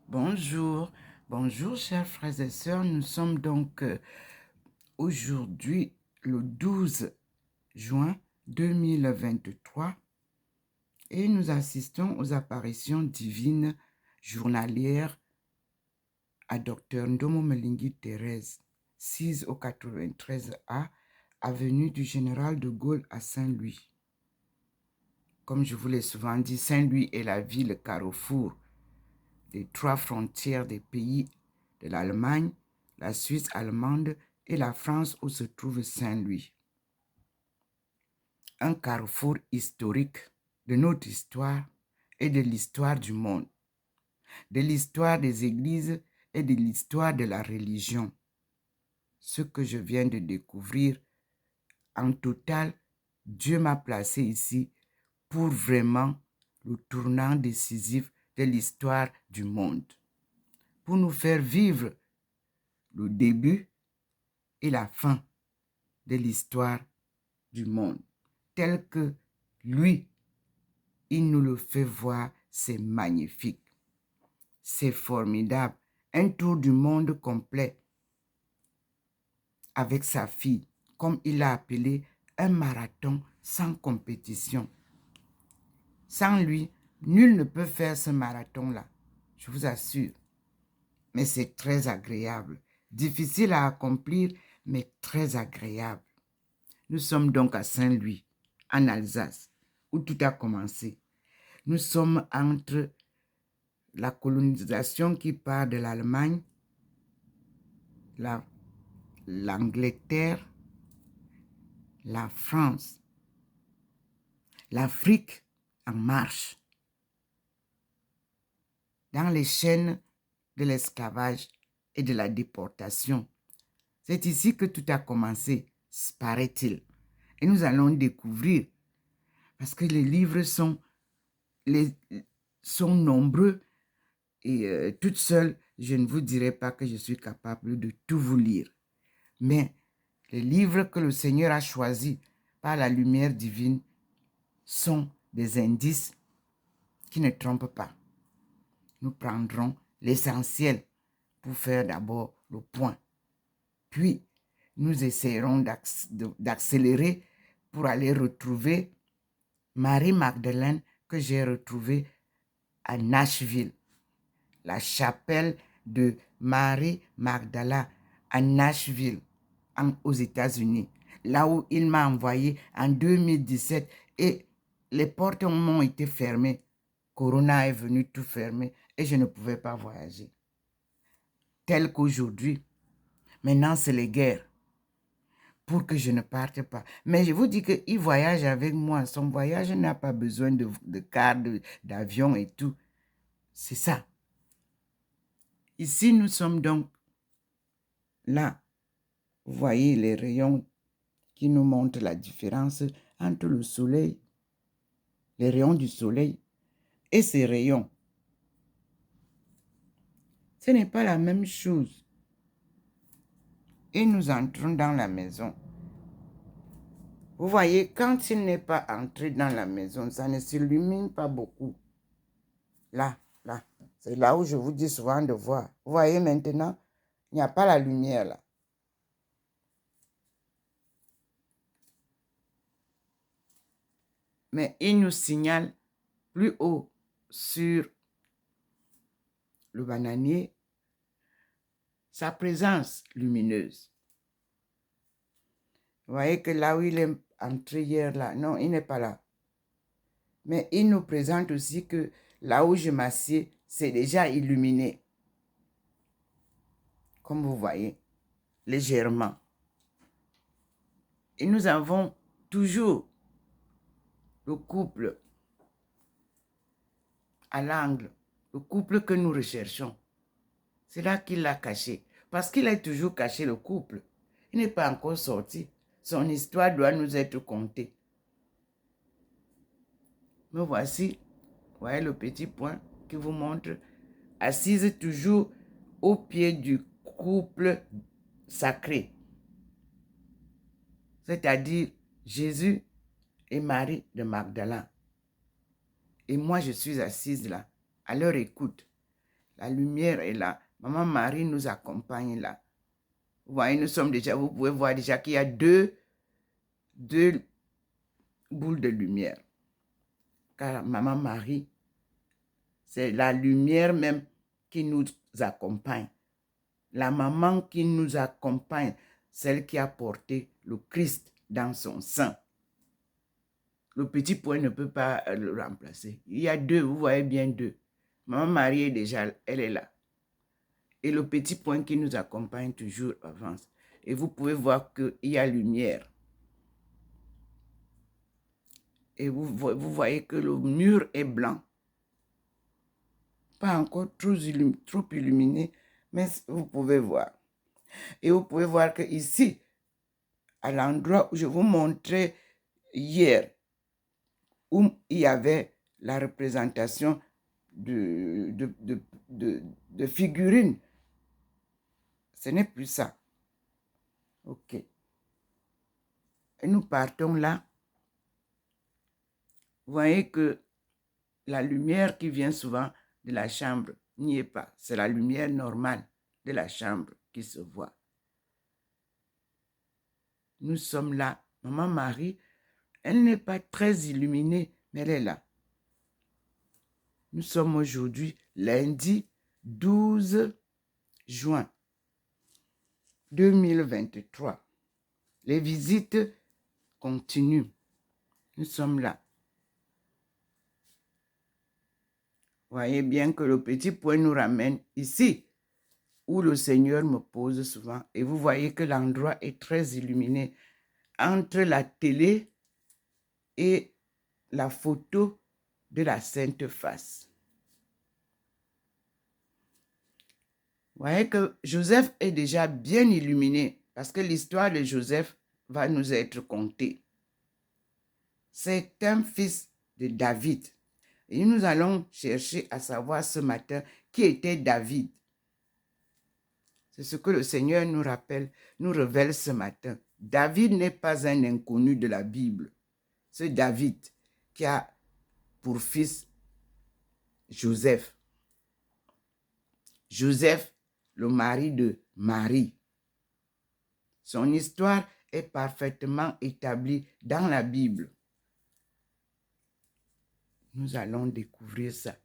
Bonjour, bonjour chers frères et sœurs. Nous sommes donc aujourd'hui le 12 juin 2023 et nous assistons aux apparitions divines journalières à Dr Ndomo Melingi Thérèse, 6 au 93A, avenue du Général de Gaulle à Saint-Louis. Comme je vous l'ai souvent dit, Saint-Louis est la ville carrefour des 3 frontières des pays de l'Allemagne, la Suisse allemande et la France où se trouve Saint-Louis. Un carrefour historique de notre histoire et de l'histoire du monde, de l'histoire des églises et de l'histoire de la religion. Ce que je viens de découvrir, en total, Dieu m'a placé ici pour vraiment le tournant décisif de l'histoire du monde, pour nous faire vivre le début et la fin de l'histoire du monde. Tel que lui, il nous le fait voir, c'est magnifique. C'est formidable. Un tour du monde complet avec sa fille, comme il l'a appelé un marathon sans compétition. Sans lui, nul ne peut faire ce marathon-là, je vous assure. Mais c'est très agréable. Difficile à accomplir, mais très agréable. Nous sommes donc à Saint-Louis, en Alsace, où tout a commencé. Nous sommes entre la colonisation qui part de l'Allemagne, l'Angleterre, la France, l'Afrique en marche, dans les chaînes de l'esclavage et de la déportation. C'est ici que tout a commencé, paraît-il. Et nous allons découvrir, parce que les livres sont nombreux et toute seule, je ne vous dirai pas que je suis capable de tout vous lire. Mais les livres que le Seigneur a choisis par la lumière divine sont des indices qui ne trompent pas. Nous prendrons l'essentiel pour faire d'abord le point. Puis, nous essayerons d'accélérer pour aller retrouver Marie Magdeleine que j'ai retrouvée à Nashville, la chapelle de Marie Magdala à Nashville, aux États-Unis, là où il m'a envoyé en 2017 et les portes m'ont été fermées. Corona est venu tout fermer et je ne pouvais pas voyager. Tel qu'aujourd'hui, maintenant c'est les guerres pour que je ne parte pas. Mais je vous dis qu'il voyage avec moi. Son voyage n'a pas besoin de car, d'avion et tout. C'est ça. Ici, nous sommes donc là. Vous voyez les rayons qui nous montrent la différence entre le soleil, les rayons du soleil et ces rayons. Ce n'est pas la même chose. Et nous entrons dans la maison. Vous voyez, quand il n'est pas entré dans la maison, ça ne s'illumine pas beaucoup. Là, c'est là où je vous dis souvent de voir. Vous voyez maintenant, il n'y a pas la lumière là. Mais il nous signale plus haut sur le bananier sa présence lumineuse. Vous voyez que là où il est entré hier, là, non, il n'est pas là. Mais il nous présente aussi que là où je m'assieds, c'est déjà illuminé. Comme vous voyez, légèrement. Et nous avons toujours le couple à l'angle, le couple que nous recherchons. C'est là qu'il l'a caché. Parce qu'il a toujours caché le couple. Il n'est pas encore sorti. Son histoire doit nous être contée. Me voici, vous voyez le petit point qui vous montre, assise toujours au pied du couple sacré. C'est-à-dire Jésus et Marie de Magdala. Et moi, je suis assise là, à leur écoute. La lumière est là. Maman Marie nous accompagne là. Vous voyez, nous sommes déjà, vous pouvez voir déjà qu'il y a deux boules de lumière. Car Maman Marie, c'est la lumière même qui nous accompagne. La maman qui nous accompagne, celle qui a porté le Christ dans son sein. Le petit point ne peut pas le remplacer. Il y a deux, vous voyez bien deux. Maman Marie est déjà, elle est là. Et le petit point qui nous accompagne toujours avance. Et vous pouvez voir qu'il y a lumière. Et vous voyez que le mur est blanc. Pas encore trop illuminé, mais vous pouvez voir. Et vous pouvez voir que ici, à l'endroit où je vous montrais hier, où il y avait la représentation de figurines, ce n'est plus ça. Ok. Et nous partons là. Vous voyez que la lumière qui vient souvent de la chambre n'y est pas. C'est la lumière normale de la chambre qui se voit. Nous sommes là. Maman Marie, elle n'est pas très illuminée, mais elle est là. Nous sommes aujourd'hui lundi 12 juin 2023. Les visites continuent. Nous sommes là. Voyez bien que le petit point nous ramène ici, où le Seigneur me pose souvent. Et vous voyez que l'endroit est très illuminé. Entre la télé et la photo de la Sainte Face. Vous voyez que Joseph est déjà bien illuminé parce que l'histoire de Joseph va nous être contée. C'est un fils de David. Et nous allons chercher à savoir ce matin qui était David. C'est ce que le Seigneur nous rappelle, nous révèle ce matin. David n'est pas un inconnu de la Bible. C'est David qui a pour fils Joseph. Joseph, le mari de Marie. Son histoire est parfaitement établie dans la Bible. Nous allons découvrir ça.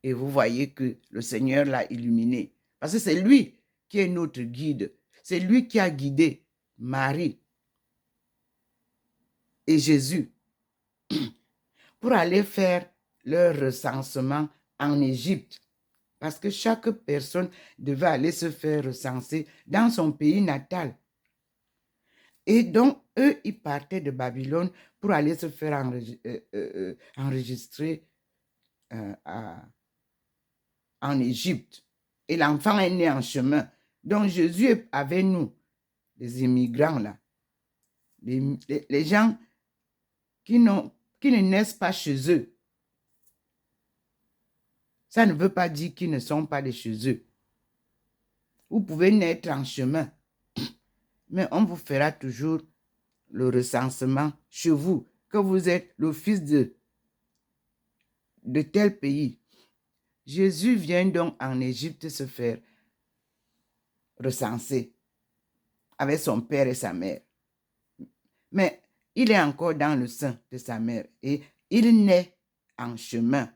Et vous voyez que le Seigneur l'a illuminé. Parce que c'est lui qui est notre guide. C'est lui qui a guidé Marie et Jésus pour aller faire leur recensement en Égypte. Parce que chaque personne devait aller se faire recenser dans son pays natal. Et donc, eux, ils partaient de Babylone pour aller se faire enregistrer en Égypte. Et l'enfant est né en chemin. Donc, Jésus est avec nous, les immigrants là. Les gens qui ne naissent pas chez eux. Ça ne veut pas dire qu'ils ne sont pas de chez eux. Vous pouvez naître en chemin, mais on vous fera toujours le recensement chez vous, que vous êtes le fils de tel pays. Jésus vient donc en Égypte se faire recenser avec son père et sa mère. Mais il est encore dans le sein de sa mère et il naît en chemin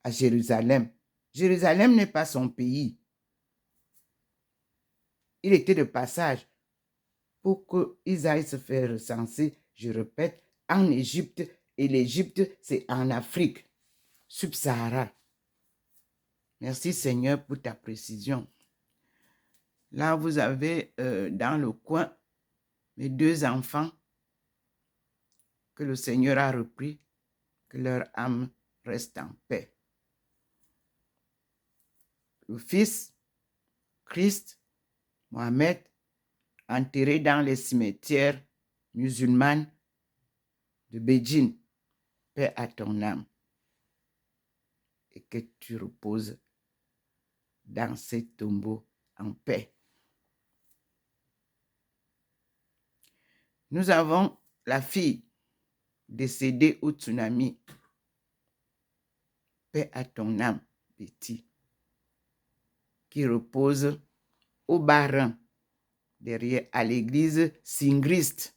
à Jérusalem. Jérusalem n'est pas son pays. Il était de passage pour qu'ils aillent se faire recenser, je répète, en Égypte. Et l'Égypte, c'est en Afrique subsahara. Merci Seigneur pour ta précision. Là, vous avez dans le coin mes deux enfants que le Seigneur a repris, que leur âme reste en paix. Le fils, Christ, Mohamed, enterré dans les cimetières musulmans de Beijing. Paix à ton âme. Et que tu reposes dans ces tombeaux en paix. Nous avons la fille décédée au tsunami. Paix à ton âme. Betty, qui repose au Bas-Rhin, derrière à l'église Singrist,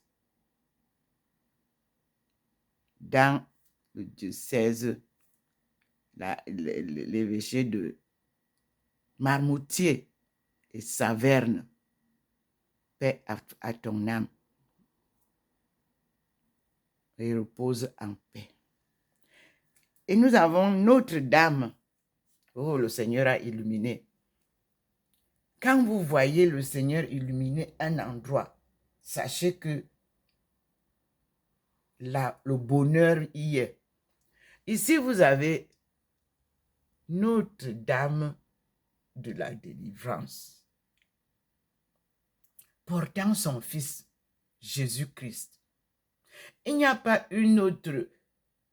dans le diocèse, l'évêché de Marmoutier et Saverne. Paix à ton âme. Et repose en paix. Et nous avons Notre-Dame. Oh, le Seigneur a illuminé. Quand vous voyez le Seigneur illuminer un endroit, sachez que le bonheur y est. Ici, vous avez Notre-Dame de la délivrance, portant son Fils, Jésus-Christ. Il n'y a pas une autre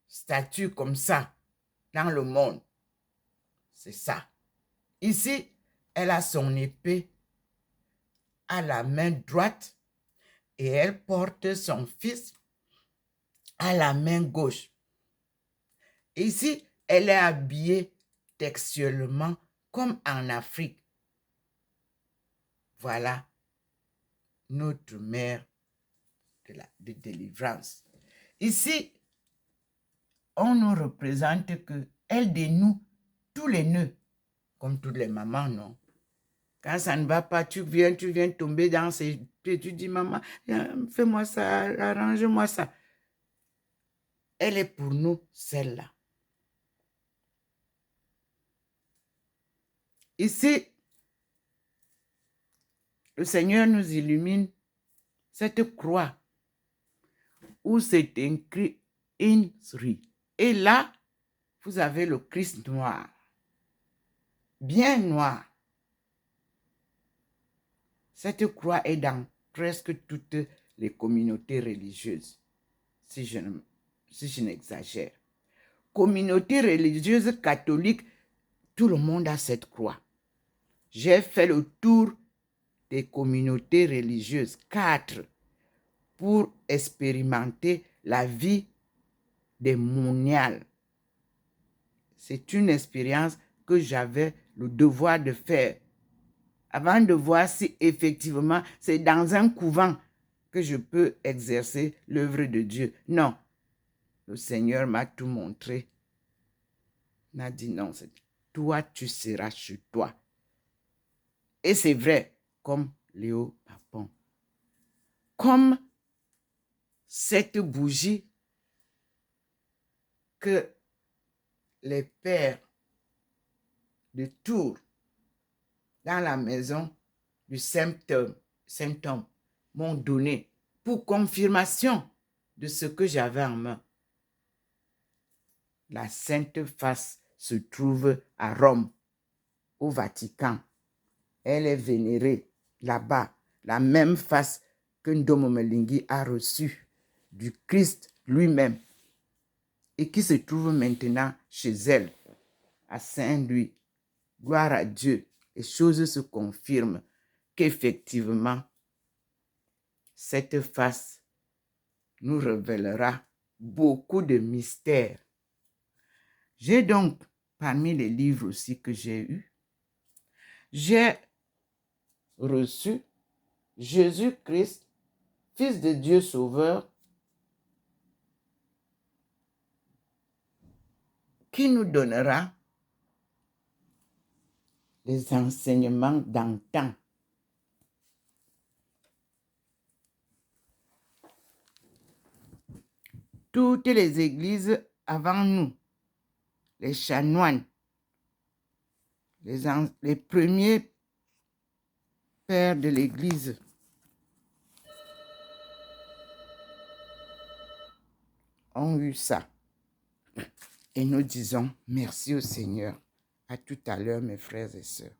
statue comme ça dans le monde. C'est ça. Ici, elle a son épée à la main droite et elle porte son Fils à la main gauche. Ici, elle est habillée textuellement comme en Afrique. Voilà notre mère de délivrance. Ici, on nous représente qu'elle dénoue tous les nœuds, comme toutes les mamans, non? Quand ça ne va pas, tu viens tomber dans ses pieds, tu dis, maman, fais-moi ça, arrange-moi ça. Elle est pour nous celle-là. Ici, le Seigneur nous illumine cette croix où c'est écrit INSRI. Et là, vous avez le Christ noir, bien noir. Cette croix est dans presque toutes les communautés religieuses, si je n'exagère. Communauté religieuse catholique, tout le monde a cette croix. J'ai fait le tour des communautés religieuses, 4, pour expérimenter la vie des moniales. C'est une expérience que j'avais le devoir de faire avant de voir si effectivement c'est dans un couvent que je peux exercer l'œuvre de Dieu. Non, le Seigneur m'a tout montré. Il m'a dit non, toi tu seras chez toi. Et c'est vrai, comme Léo Papon. Comme cette bougie que les pères de Tours, dans la maison du Saint-Homme, m'ont donné pour confirmation de ce que j'avais en main. La Sainte Face se trouve à Rome, au Vatican. Elle est vénérée là-bas, la même face que Ndomo Melingi a reçue du Christ lui-même et qui se trouve maintenant chez elle, à Saint-Louis. Gloire à Dieu. Les choses se confirment qu'effectivement, cette face nous révélera beaucoup de mystères. J'ai donc, parmi les livres aussi que j'ai eus, j'ai reçu Jésus-Christ, Fils de Dieu Sauveur, qui nous donnera les enseignements d'antan. Toutes les églises avant nous, les chanoines, les premiers pères de l'église, ont eu ça. Et nous disons merci au Seigneur. À tout à l'heure, mes frères et sœurs.